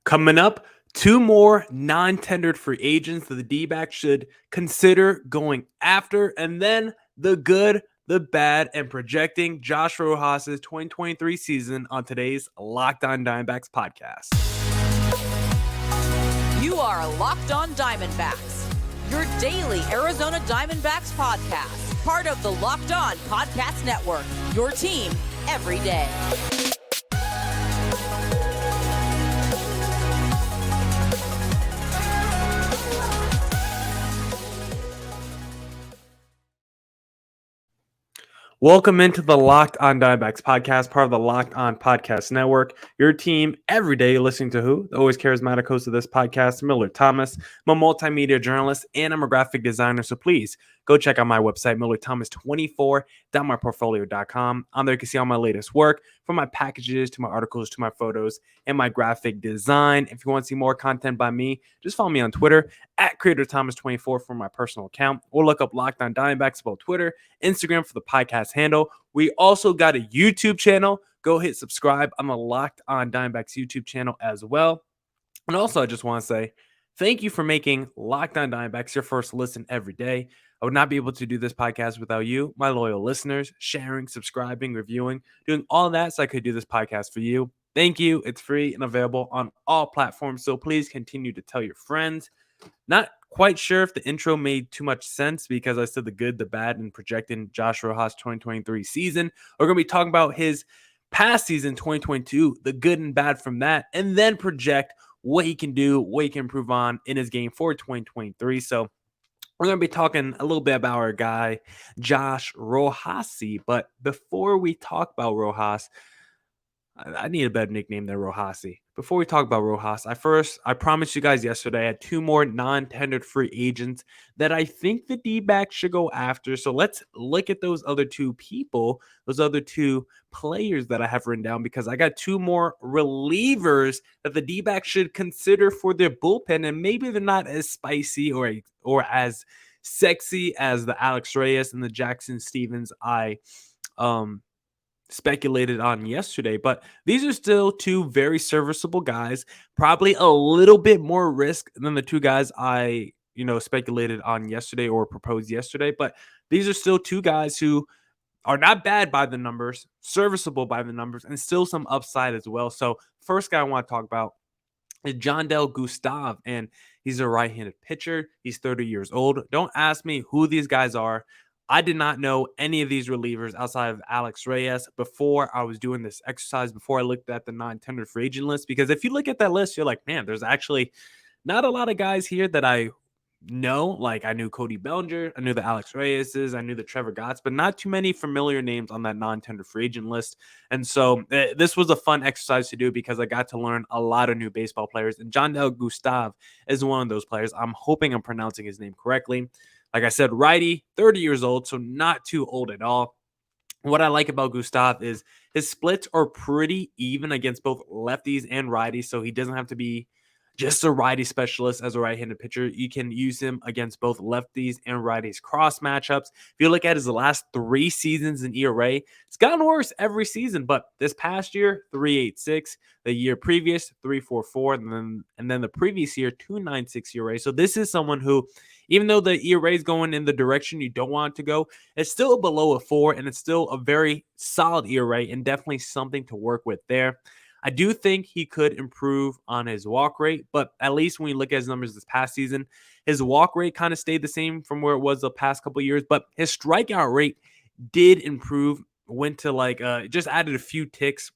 Coming up, two more non-tendered free agents that the D-backs should consider going after, and then the good, the bad, and projecting Josh Rojas' 2023 season on today's Locked On Diamondbacks podcast. You are Locked On Diamondbacks, your daily Arizona Diamondbacks podcast, part of the Locked On Podcast Network, your team every day. Welcome into the Locked On Diamondbacks podcast, part of the Locked On Podcast Network. Your team every day listening to who? The always charismatic host of this podcast, Millard Thomas. I'm a multimedia journalist and I'm a graphic designer, so please go check out my website, millardthomas24.myportfolio.com. On there you can see all my latest work, from my packages to my articles to my photos and my graphic design. If you want to see more content by me, just follow me on Twitter at CreatorThomas24 for my personal account, or look up Locked On Diamondbacks about Twitter, Instagram for the podcast handle. We also got a YouTube channel. Go hit subscribe on the Locked On Diamondbacks YouTube channel as well. And also, I just want to say thank you for making Locked On Diamondbacks your first listen every day. I would not be able to do this podcast without you, my loyal listeners, sharing, subscribing, reviewing, doing all that so I could do this podcast for you. Thank you. It's free and available on all platforms, so please continue to tell your friends. Not quite sure if the intro made too much sense because I said the good, the bad, and projecting Josh Rojas' 2023 season. We're going to be talking about his past season, 2022, the good and bad from that, and then project what he can do, what he can improve on in his game for 2023. So we're going to be talking a little bit about our guy, Josh Rojas. But before we talk about Rojas, I need a better nickname than Rojasi. Before we talk about Rojas, I promised you guys yesterday I had two more non-tendered free agents that I think the D-backs should go after. So let's look at those other two people, those other two players that I have written down, because I got two more relievers that the D-backs should consider for their bullpen, and maybe they're not as spicy or as sexy as the Alex Reyes and the Jackson Stevens I speculated on yesterday, but these are still two very serviceable guys, probably a little bit more risk than the two guys I speculated on yesterday or proposed yesterday, but these are still two guys who are not bad by the numbers, serviceable by the numbers, and still some upside as well. So first guy I want to talk about is Jandel Gustave, and he's a right-handed pitcher. He's 30 years old. Don't ask me who these guys are. I did not know any of these relievers outside of Alex Reyes before I was doing this exercise, before I looked at the non-tendered free agent list. Because if you look at that list, you're like, man, there's actually not a lot of guys here that I know. Like, I knew Cody Bellinger, I knew the Alex Reyeses, I knew the Trevor Gotts, but not too many familiar names on that non-tendered free agent list. And so this was a fun exercise to do because I got to learn a lot of new baseball players. And Jandel Gustave is one of those players. I'm hoping I'm pronouncing his name correctly. Like I said, righty, 30 years old, so not too old at all. What I like about Gustave is his splits are pretty even against both lefties and righties, so he doesn't have to be just a righty specialist as a right-handed pitcher. You can use him against both lefties and righties cross matchups. If you look at his last three seasons in ERA, it's gotten worse every season, but this past year, 3.86. The year previous, 3.44, and then the previous year, 2.96 ERA. So this is someone who, even though the ERA is going in the direction you don't want it to go, it's still below a 4, and it's still a very solid ERA and definitely something to work with there. I do think he could improve on his walk rate, but at least when you look at his numbers this past season, his walk rate kind of stayed the same from where it was the past couple of years, but his strikeout rate did improve, went to just added a few ticks.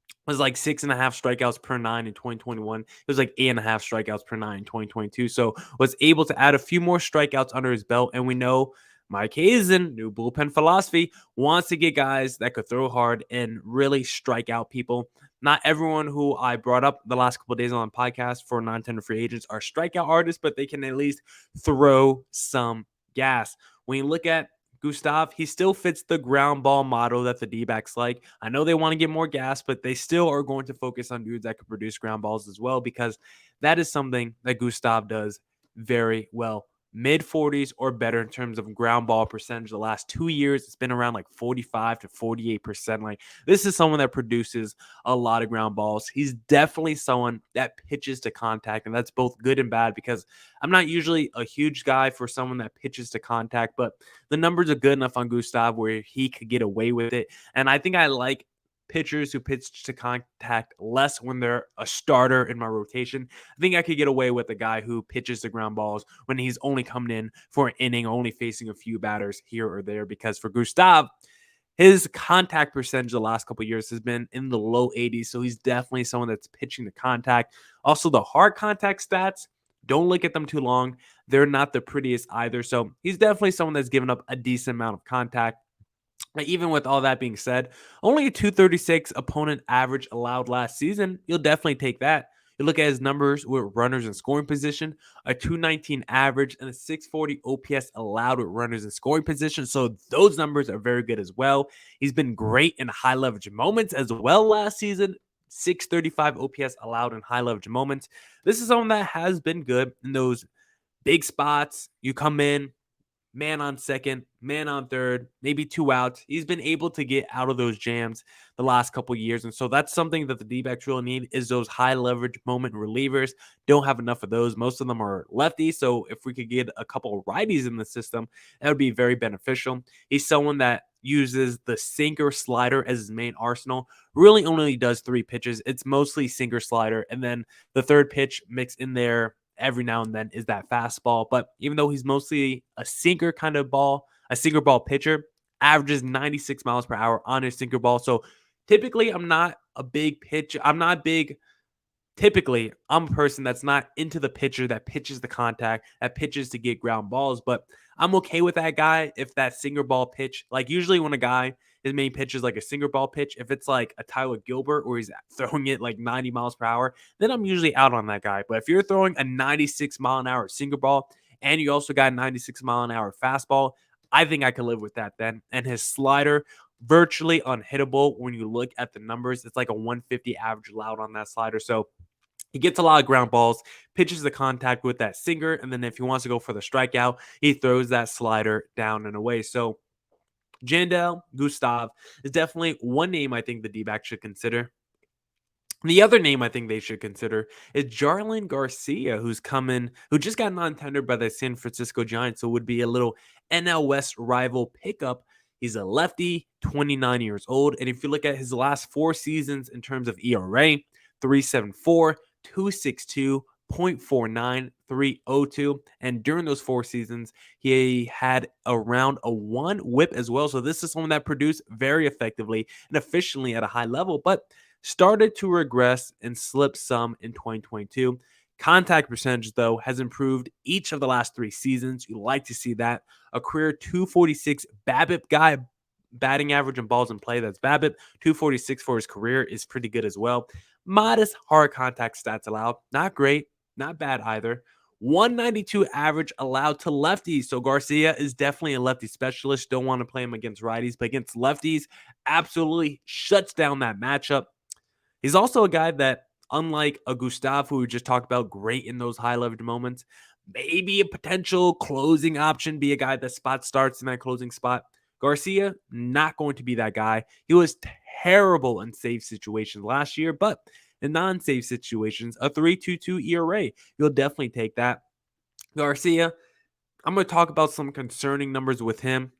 It was like 6.5 strikeouts per 9 in 2021. It was like 8.5 strikeouts per 9 in 2022. So was able to add a few more strikeouts under his belt, and we know Mike Hazen, new bullpen philosophy, wants to get guys that could throw hard and really strike out people. Not everyone who I brought up the last couple of days on the podcast for non-tender free agents are strikeout artists, but they can at least throw some gas. When you look at Gustave, he still fits the ground ball model that the D-backs like. I know they want to get more gas, but they still are going to focus on dudes that can produce ground balls as well, because that is something that Gustave does very well. mid 40s or better in terms of ground ball percentage. The last 2 years, it's been around like 45 to 48%. Like, this is someone that produces a lot of ground balls. He's definitely someone that pitches to contact, and that's both good and bad because I'm not usually a huge guy for someone that pitches to contact, but the numbers are good enough on Gustav where he could get away with it. And I think I like pitchers who pitch to contact less when they're a starter in my rotation. I think I could get away with a guy who pitches the ground balls when he's only coming in for an inning, only facing a few batters here or there. Because for Gustav, his contact percentage the last couple of years has been in the low 80s. So he's definitely someone that's pitching the contact. Also, the hard contact stats, don't look at them too long. They're not the prettiest either. So he's definitely someone that's given up a decent amount of contact. Even with all that being said, only a 236 opponent average allowed last season. You'll definitely take that. You look at his numbers with runners in scoring position, a 219 average and a 640 OPS allowed with runners in scoring position. So those numbers are very good as well. He's been great in high leverage moments as well last season. 635 OPS allowed in high leverage moments. This is someone that has been good in those big spots. You come in, man on second, man on third, maybe 2 outs. He's been able to get out of those jams the last couple of years. And so that's something that the D-backs really need is those high leverage moment relievers. Don't have enough of those. Most of them are lefties. So if we could get a couple of righties in the system, that would be very beneficial. He's someone that uses the sinker slider as his main arsenal. Really only does 3 pitches. It's mostly sinker slider. And then the third pitch mixed in there every now and then is that fastball. But even though he's mostly a sinker kind of ball, a sinker ball pitcher, averages 96 miles per hour on his sinker ball. So typically, I'm not a big pitch. I'm not big. Typically, I'm a person that's not into the pitcher that pitches the contact, that pitches to get ground balls, but I'm okay with that guy if that sinker ball pitch, like usually when a guy, his main pitch is like a sinker ball pitch, if it's like a Tyler Gilbert or he's throwing it like 90 miles per hour, then I'm usually out on that guy. But if you're throwing a 96 mile an hour sinker ball and you also got a 96 mile an hour fastball, I think I can live with that then. And his slider, virtually unhittable when you look at the numbers. It's like a 150 average allowed on that slider. So he gets a lot of ground balls, pitches the contact with that sinker, and then if he wants to go for the strikeout, he throws that slider down and away. So Jandel Gustav is definitely one name I think the D-backs should consider. The other name I think they should consider is Jarlin Garcia, who just got non-tendered by the San Francisco Giants, so would be a little NL West rival pickup. He's a lefty, 29 years old, and if you look at his last 4 seasons in terms of ERA, 3.74, 2.62, 0.49, 3.02, and during those 4 seasons, he had around a 1 whip as well. So this is someone that produced very effectively and efficiently at a high level, but started to regress and slip some in 2022. Contact percentage, though, has improved each of the last 3 seasons. You like to see that. A career 246 BABIP guy, batting average and balls in play. That's BABIP. 246 for his career is pretty good as well. Modest hard contact stats allowed. Not great, not bad either. 192 average allowed to lefties. So Garcia is definitely a lefty specialist. Don't want to play him against righties, but against lefties, absolutely shuts down that matchup. He's also a guy that, unlike a Gustav, who we just talked about, great in those high leverage moments, maybe a potential closing option, be a guy that spot starts in that closing spot. Garcia, not going to be that guy. He was terrible in save situations last year, but in non-save situations, a 3.22 ERA. You'll definitely take that. Garcia, I'm going to talk about some concerning numbers with him.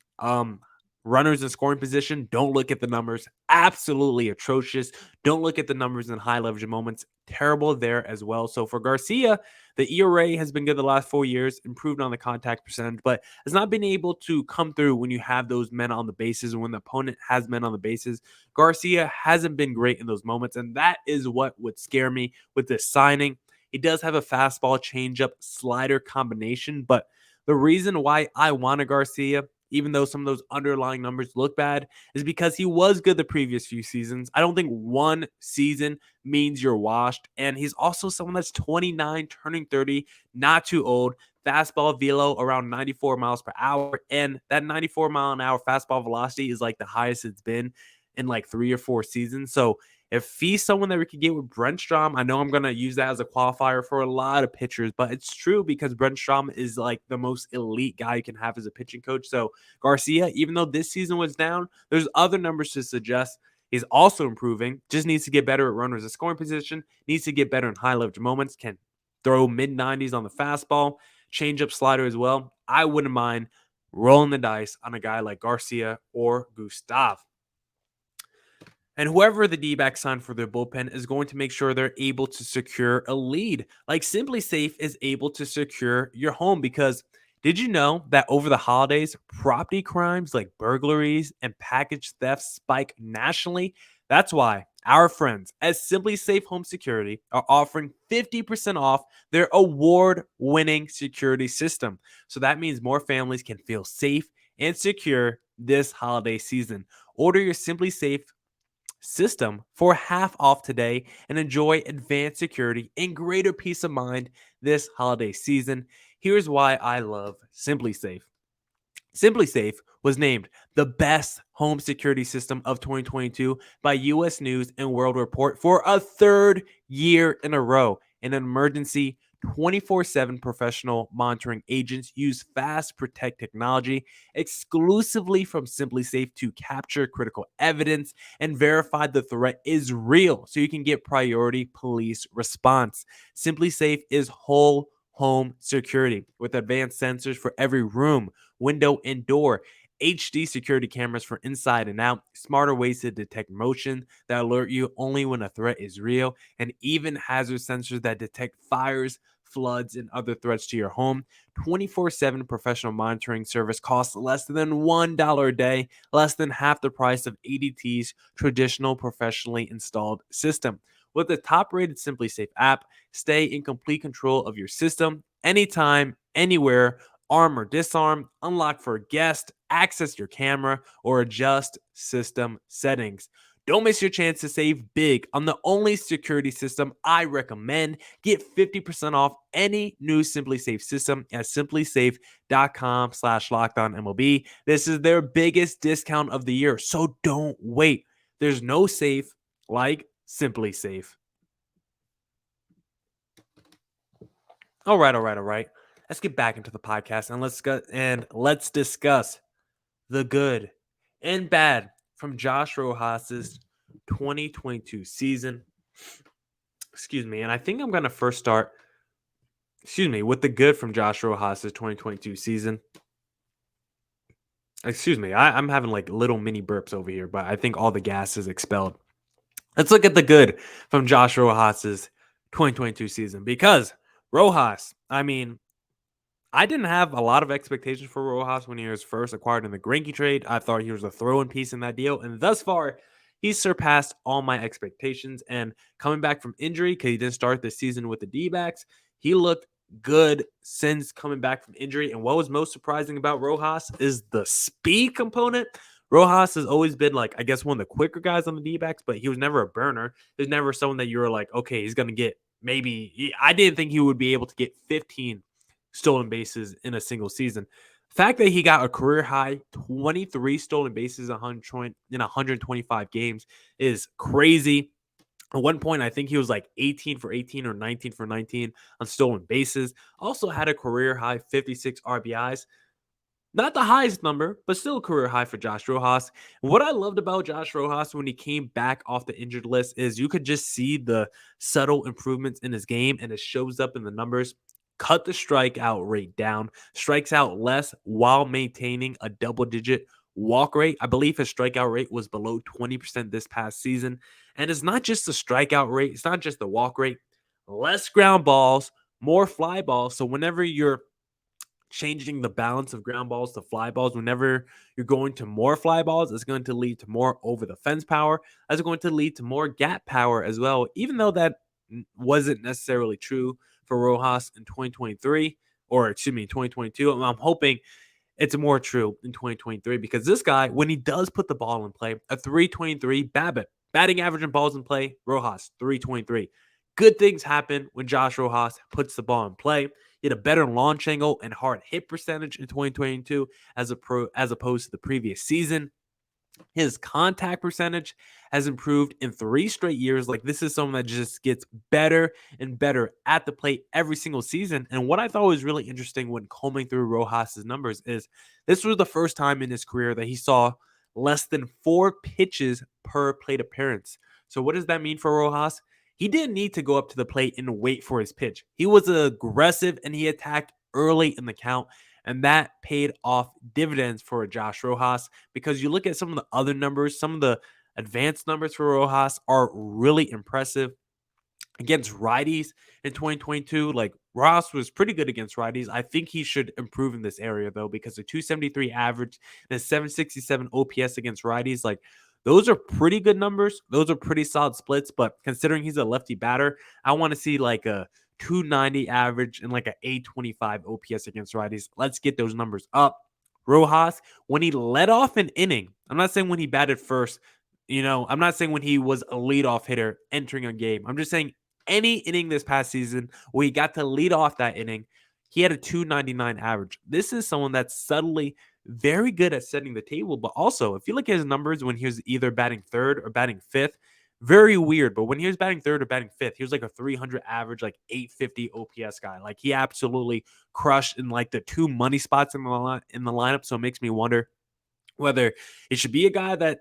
Runners in scoring position, don't look at the numbers. Absolutely atrocious. Don't look at the numbers in high leverage moments. Terrible there as well. So for Garcia, the ERA has been good the last 4 years, improved on the contact percentage, but has not been able to come through when you have those men on the bases or when the opponent has men on the bases. Garcia hasn't been great in those moments, and that is what would scare me with this signing. He does have a fastball, changeup, slider combination, but the reason why I want a Garcia, even though some of those underlying numbers look bad, is because he was good the previous few seasons. I don't think one season means you're washed. And he's also someone that's 29, turning 30, not too old. Fastball velo around 94 miles per hour. And that 94 mile an hour fastball velocity is like the highest it's been in like 3 or 4 seasons. So If he's someone that we could get with Brent Strom, I know I'm going to use that as a qualifier for a lot of pitchers, but it's true because Brent Strom is like the most elite guy you can have as a pitching coach. So Garcia, even though this season was down, there's other numbers to suggest he's also improving. Just needs to get better at runners at scoring position, needs to get better in high leverage moments, can throw mid-90s on the fastball, change-up slider as well. I wouldn't mind rolling the dice on a guy like Garcia or Gustav. And whoever the D-backs sign for their bullpen is going to make sure they're able to secure a lead. Like Simply Safe is able to secure your home because did you know that over the holidays, property crimes like burglaries and package thefts spike nationally? That's why our friends at Simply Safe Home Security are offering 50% off their award-winning security system. So that means more families can feel safe and secure this holiday season. Order your Simply Safe system for half off today and enjoy advanced security and greater peace of mind this holiday season. Here's why I love Simply Safe. Simply Safe was named the best home security system of 2022 by US News and World Report for a third year in a row. In an emergency, 24/7 professional monitoring agents use Fast Protect technology exclusively from Simply Safe to capture critical evidence and verify the threat is real so you can get priority police response. Simply Safe is whole home security with advanced sensors for every room, window, and door. HD security cameras for inside and out, smarter ways to detect motion that alert you only when a threat is real, and even hazard sensors that detect fires, floods, and other threats to your home. 24/7 professional monitoring service costs less than $1 a day, less than half the price of ADT's traditional professionally installed system. With the top-rated Simply Safe app, stay in complete control of your system anytime, anywhere. Arm or disarm, unlock for a guest, access your camera, or adjust system settings. Don't miss your chance to save big on the only security system I recommend. Get 50% off any new Simply Safe system at simplysafe.com/lockedonmlb. This is their biggest discount of the year, so don't wait. There's no safe like Simply Safe. All right. Let's get back into the podcast and let's discuss the good and bad from Josh Rojas's 2022 season. Excuse me. And I think I'm going to first start, with the good from Josh Rojas's 2022 season. Excuse me. I'm having like little mini burps over here, but I think all the gas is expelled. Let's look at the good from Josh Rojas's 2022 season because Rojas, I didn't have a lot of expectations for Rojas when he was first acquired in the Greinke trade. I thought he was a throw-in piece in that deal, and thus far, he's surpassed all my expectations. And coming back from injury, because he didn't start the season with the D-backs, he looked good since coming back from injury. And what was most surprising about Rojas is the speed component. Rojas has always been one of the quicker guys on the D-backs, but he was never a burner. There's never someone that you were like, okay, he's going to get I didn't think he would be able to get 15 stolen bases in a single season. The fact that he got a career high 23 stolen bases in 125 games is crazy. At one point, I think he was like 18 for 18 or 19 for 19 on stolen bases. Also had a career high 56 RBIs. Not the highest number, but still a career high for Josh Rojas. And what I loved about Josh Rojas when he came back off the injured list is you could just see the subtle improvements in his game, and it shows up in the numbers. Cut the strikeout rate down, strikes out less while maintaining a double-digit walk rate. I believe his strikeout rate was below 20% this past season. And it's not just the strikeout rate, it's not just the walk rate. Less ground balls, more fly balls. So whenever you're changing the balance of ground balls to fly balls, whenever you're going to more fly balls, it's going to lead to more over the fence power. That's going to lead to more gap power as well, even though that wasn't necessarily true for Rojas in 2022. I'm hoping it's more true in 2023 because this guy, when he does put the ball in play, a 323 BABIP, batting average and balls in play, Rojas 323. Good things happen when Josh Rojas puts the ball in play. He had a better launch angle and hard hit percentage in 2022 as opposed to the previous season. His contact percentage has improved in 3 straight years. Like, this is someone that just gets better and better at the plate every single season. And what I thought was really interesting when combing through Rojas's numbers is this was the first time in his career that he saw less than 4 pitches per plate appearance. So what does that mean for Rojas? He didn't need to go up to the plate and wait for his pitch. He was aggressive and he attacked early in the count. And that paid off dividends for Josh Rojas, because you look at some of the other numbers, some of the advanced numbers for Rojas are really impressive. Against righties in 2022, like, Ross was pretty good against righties. I think he should improve in this area, though, because a 273 average and a 767 OPS against righties, like, those are pretty good numbers. Those are pretty solid splits. But considering he's a lefty batter, I want to see like a 290 average and like a 825 OPS against righties. Let's get those numbers up. Rojas, when he led off an inning, I'm not saying when he batted first, I'm not saying when he was a leadoff hitter entering a game. I'm just saying any inning this past season where he got to lead off that inning, he had a 299 average. This is someone that's subtly very good at setting the table, but also if you look at his numbers when he was either batting third or batting fifth, very weird. But when he was batting third or batting fifth, he was like a 300 average, like 850 OPS guy. Like, he absolutely crushed in like the 2 money spots in the lineup. So it makes me wonder whether it should be a guy that,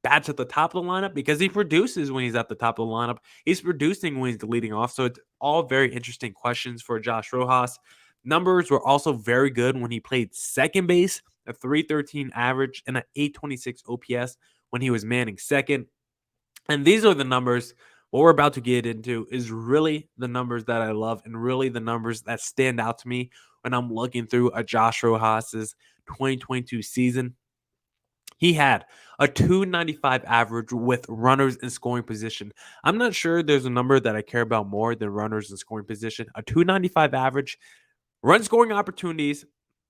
bats at the top of the lineup, because he produces when he's at the top of the lineup. He's producing when he's leading off. So it's all very interesting questions for Josh Rojas. Numbers were also very good when he played second base, a 313 average and an 826 OPS when he was manning second. And these are the numbers. What we're about to get into is really the numbers that I love and really the numbers that stand out to me when I'm looking through a Josh Rojas's 2022 season. He had a 295 average with runners in scoring position. I'm not sure there's a number that I care about more than runners in scoring position. A 295 average, run scoring opportunities,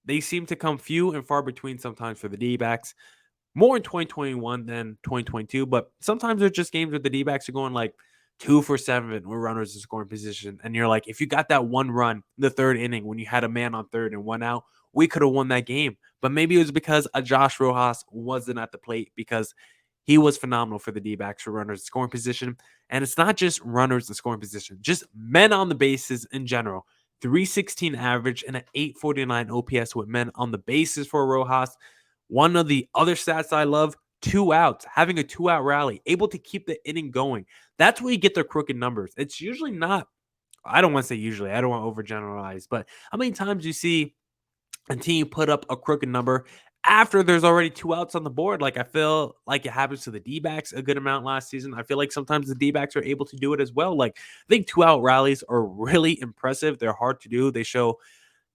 they seem to come few and far between sometimes for the D-backs. More in 2021 than 2022, but sometimes there's just games where the D-backs are going like 2-for-7 with runners in scoring position. And you're like, if you got that one run in the third inning when you had a man on third and 1 out, we could have won that game. But maybe it was because a Josh Rojas wasn't at the plate, because he was phenomenal for the D-backs for runners in scoring position. And it's not just runners in scoring position, just men on the bases in general. 316 average and an 849 OPS with men on the bases for Rojas. One of the other stats I love, 2 outs, having a 2-out rally, able to keep the inning going. That's where you get the crooked numbers. It's usually not, I don't want to say usually, I don't want to overgeneralize, but how many times you see a team put up a crooked number after there's already 2 outs on the board? Like, I feel like it happens to the D-backs a good amount last season. I feel like sometimes the D-backs are able to do it as well. Like, I think 2-out rallies are really impressive. They're hard to do. They show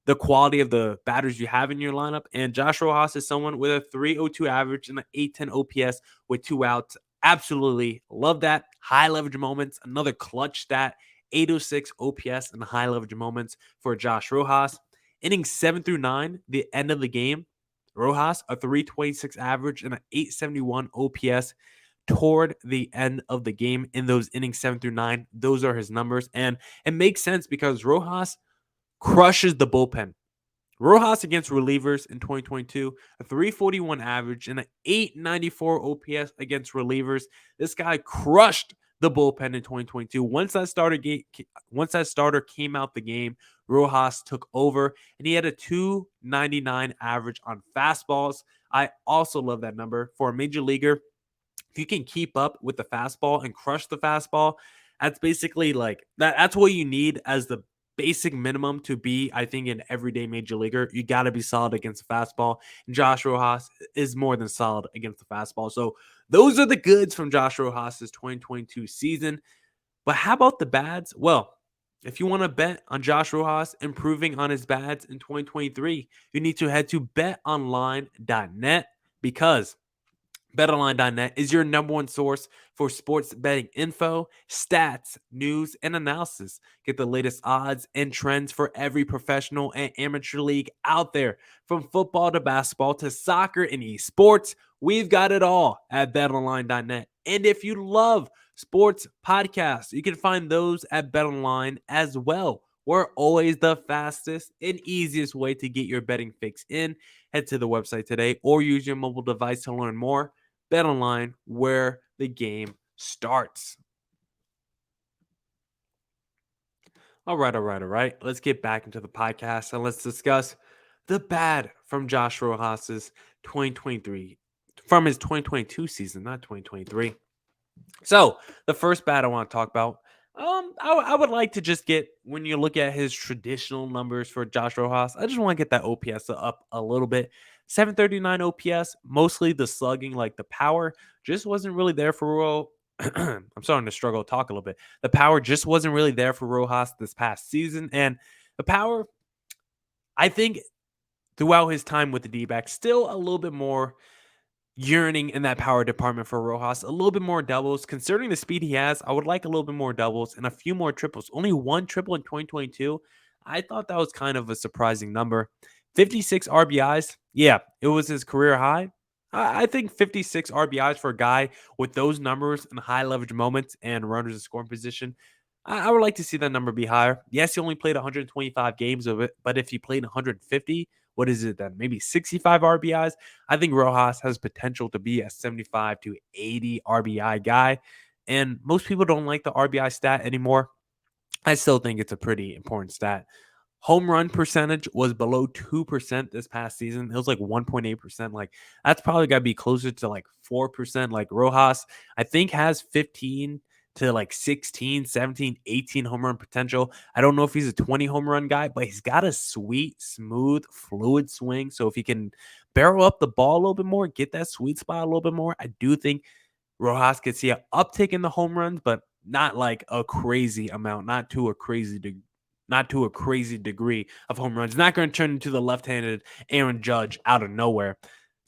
the quality of the batters you have in your lineup. And Josh Rojas is someone with a 302 average and an 810 OPS with 2 outs. Absolutely love that. High leverage moments, another clutch stat, 806 OPS and high leverage moments for Josh Rojas. Innings 7 through 9, the end of the game, Rojas, a 326 average and an 871 OPS toward the end of the game in those innings 7 through 9. Those are his numbers. And it makes sense because Rojas crushes the bullpen. Rojas against relievers in 2022, a 341 average and an 894 OPS against relievers. This guy crushed the bullpen in 2022. Once that starter came out the game, Rojas took over and he had a 299 average on fastballs. I also love that number for a major leaguer. If you can keep up with the fastball and crush the fastball, that's basically like that's what you need as the basic minimum to be, I think, an everyday major leaguer. You got to be solid against the fastball. And Josh Rojas is more than solid against the fastball. So those are the goods from Josh Rojas' 2022 season. But how about the bads? Well, if you want to bet on Josh Rojas improving on his bads in 2023, you need to head to betonline.net, because BetOnline.net is your number one source for sports betting info, stats, news, and analysis. Get the latest odds and trends for every professional and amateur league out there. From football to basketball to soccer and esports, we've got it all at BetOnline.net. And if you love sports podcasts, you can find those at BetOnline as well. We're always the fastest and easiest way to get your betting fix in. head to the website today or use your mobile device to learn more. Bet online, where the game starts. All right, all right, all right. Let's get back into the podcast and let's discuss the bad from Josh Rojas's 2023, from his 2022 season, not 2023. So the first bat I want to talk about, I would like to just get, when you look at his traditional numbers for Josh Rojas, I just want to get that OPS up a little bit. 739 OPS, mostly the slugging, like the power, just wasn't really there for I'm starting to struggle to talk a little bit. The power just wasn't really there for Rojas this past season, and the power, I think, throughout his time with the D-backs, still a little bit more yearning in that power department for Rojas. A little bit more doubles. Considering the speed he has, I would like a little bit more doubles and a few more triples. Only one triple in 2022. I thought that was kind of a surprising number. 56 RBIs. Yeah, it was his career high. I think 56 RBIs for a guy with those numbers and high leverage moments and runners in scoring position. I would like to see that number be higher. Yes, he only played 125 games of it, but if he played 150, what is it then? Maybe 65 RBIs? I think Rojas has potential to be a 75 to 80 RBI guy. And most people don't like the RBI stat anymore. I still think it's a pretty important stat. Home run percentage was below 2% this past season. It was like 1.8%. Like, that's probably got to be closer to like 4%. Like, Rojas, I think, has 15 to like 16, 17, 18 home run potential. I don't know if he's a 20 home run guy, but he's got a sweet, smooth, fluid swing. So if he can barrel up the ball a little bit more, get that sweet spot a little bit more, I do think Rojas could see an uptick in the home runs, but not like a crazy amount, not to a crazy degree of home runs. Not going to turn into the left-handed Aaron Judge out of nowhere.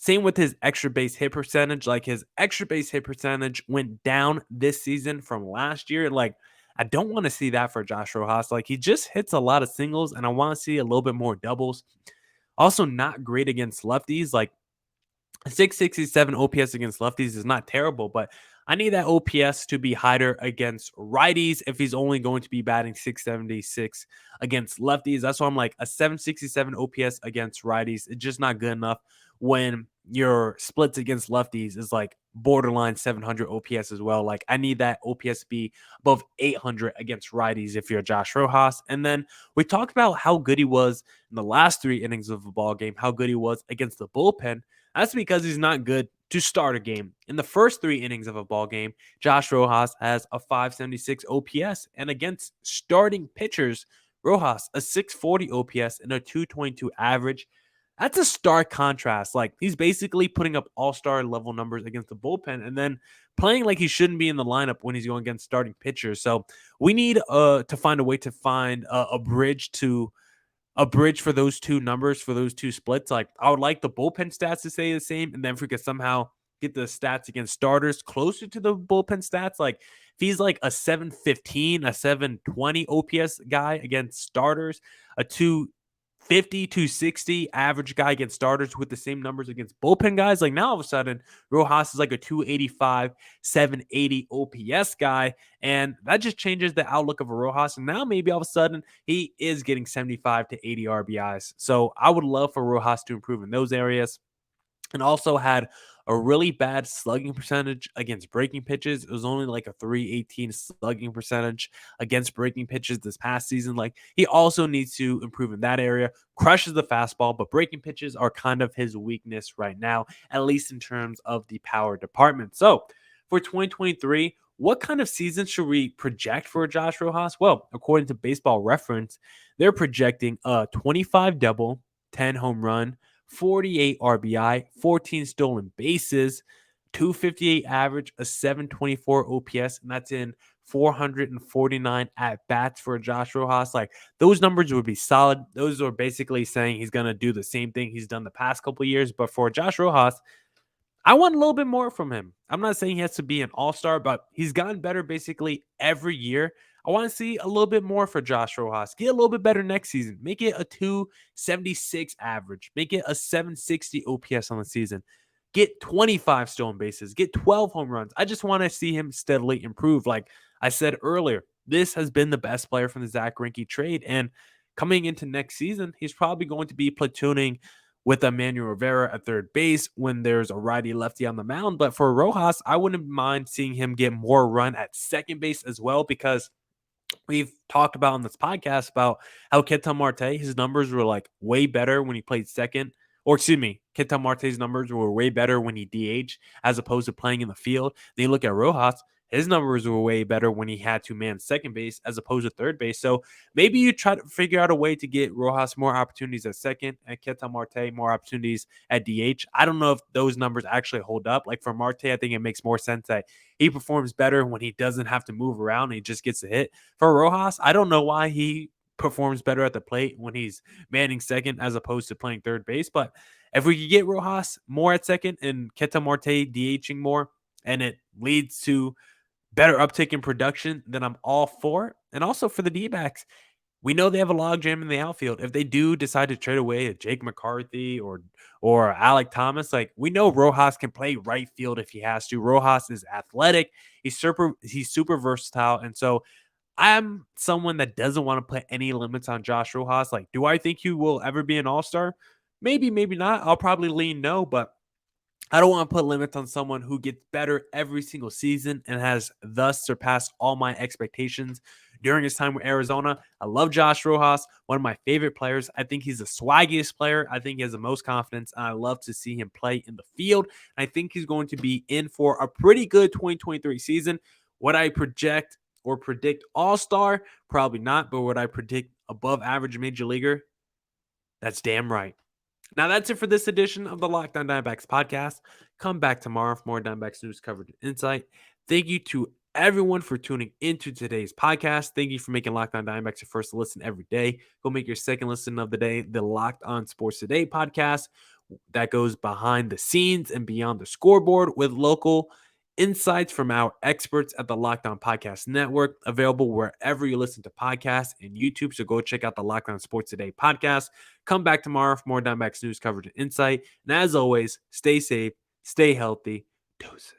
Same with his extra base hit percentage. Like, his extra base hit percentage went down this season from last year. Like, I don't want to see that for Josh Rojas. Like, he just hits a lot of singles, and I want to see a little bit more doubles. Also, not great against lefties. Like, 667 OPS against lefties is not terrible, but I need that OPS to be higher against righties if he's only going to be batting 676 against lefties. That's why I'm like, a 767 OPS against righties is just not good enough when your splits against lefties is like borderline 700 OPS as well. Like, I need that OPS to be above 800 against righties if you're Josh Rojas. And then we talked about how good he was in the last 3 innings of a ball game, how good he was against the bullpen. That's because he's not good to start a game. In the first 3 innings of a ball game, Josh Rojas has a 576 OPS, and against starting pitchers, Rojas a 640 OPS and a 222 average. That's a stark contrast. Like, he's basically putting up all-star level numbers against the bullpen and then playing like he shouldn't be in the lineup when he's going against starting pitchers. So we need to find a way to find a bridge for those two numbers, for those two splits. Like, I would like the bullpen stats to stay the same, and then if we could somehow get the stats against starters closer to the bullpen stats, like if he's like a 715, a 720 OPS guy against starters, a 250, 260 average guy against starters with the same numbers against bullpen guys, like, now all of a sudden Rojas is like a 285, 780 OPS guy, and that just changes the outlook of a Rojas. And now maybe all of a sudden he is getting 75 to 80 RBIs. So I would love for Rojas to improve in those areas. And also had a really bad slugging percentage against breaking pitches. It was only like a 318 slugging percentage against breaking pitches this past season. Like, he also needs to improve in that area. Crushes the fastball, but breaking pitches are kind of his weakness right now, at least in terms of the power department. So for 2023, what kind of season should we project for Josh Rojas? Well, according to Baseball Reference, they're projecting a 25 double, 10 home run, 48 RBI, 14 stolen bases, 258 average, a 724 OPS, and that's in 449 at bats for Josh Rojas. Like, those numbers would be solid. Those are basically saying he's going to do the same thing he's done the past couple of years. But for Josh Rojas, I want a little bit more from him. I'm not saying he has to be an all-star, but he's gotten better basically every year. I want to see a little bit more for Josh Rojas. Get a little bit better next season. Make it a 276 average. Make it a 760 OPS on the season. Get 25 stolen bases. Get 12 home runs. I just want to see him steadily improve. Like I said earlier, this has been the best player from the Zach Greinke trade. And coming into next season, he's probably going to be platooning with Emmanuel Rivera at third base when there's a righty lefty on the mound. But for Rojas, I wouldn't mind seeing him get more run at second base as well, because we've talked about on this podcast about how Ketel Marte, his numbers were like way better when he played second. Or excuse me, Ketel Marte's numbers were way better when he DH as opposed to playing in the field. Then you look at Rojas, his numbers were way better when he had to man second base as opposed to third base. So maybe you try to figure out a way to get Rojas more opportunities at second and Ketel Marte more opportunities at DH. I don't know if those numbers actually hold up. Like for Marte, I think it makes more sense that he performs better when he doesn't have to move around and he just gets a hit. For Rojas, I don't know why he performs better at the plate when he's manning second as opposed to playing third base. But if we could get Rojas more at second and Ketel Marte DHing more, and it leads to better uptick in production, then I'm all for it. And also for the D-backs, we know they have a logjam in the outfield. If they do decide to trade away a Jake McCarthy or Alec Thomas, like we know Rojas can play right field if he has to. Rojas is athletic. He's super versatile. And so I'm someone that doesn't want to put any limits on Josh Rojas. Like, do I think he will ever be an all-star? Maybe, maybe not. I'll probably lean no, but I don't want to put limits on someone who gets better every single season and has thus surpassed all my expectations during his time with Arizona. I love Josh Rojas, one of my favorite players. I think he's the swaggiest player. I think he has the most confidence, and I love to see him play in the field. I think he's going to be in for a pretty good 2023 season. What I project or predict all-star, probably not, but what I predict above average major leaguer, that's damn right. Now, that's it for this edition of the Locked On Diamondbacks podcast. Come back tomorrow for more Diamondbacks news, coverage, and insight. Thank you to everyone for tuning into today's podcast. Thank you for making Locked On Diamondbacks your first listen every day. Go make your second listen of the day the Locked On Sports Today podcast that goes behind the scenes and beyond the scoreboard with local insights from our experts at the Locked On Podcast Network, available wherever you listen to podcasts and YouTube. So go check out the Locked On Sports Today podcast. Come back tomorrow for more Diamondbacks news, coverage, and insight. And as always, stay safe, stay healthy. Deuces.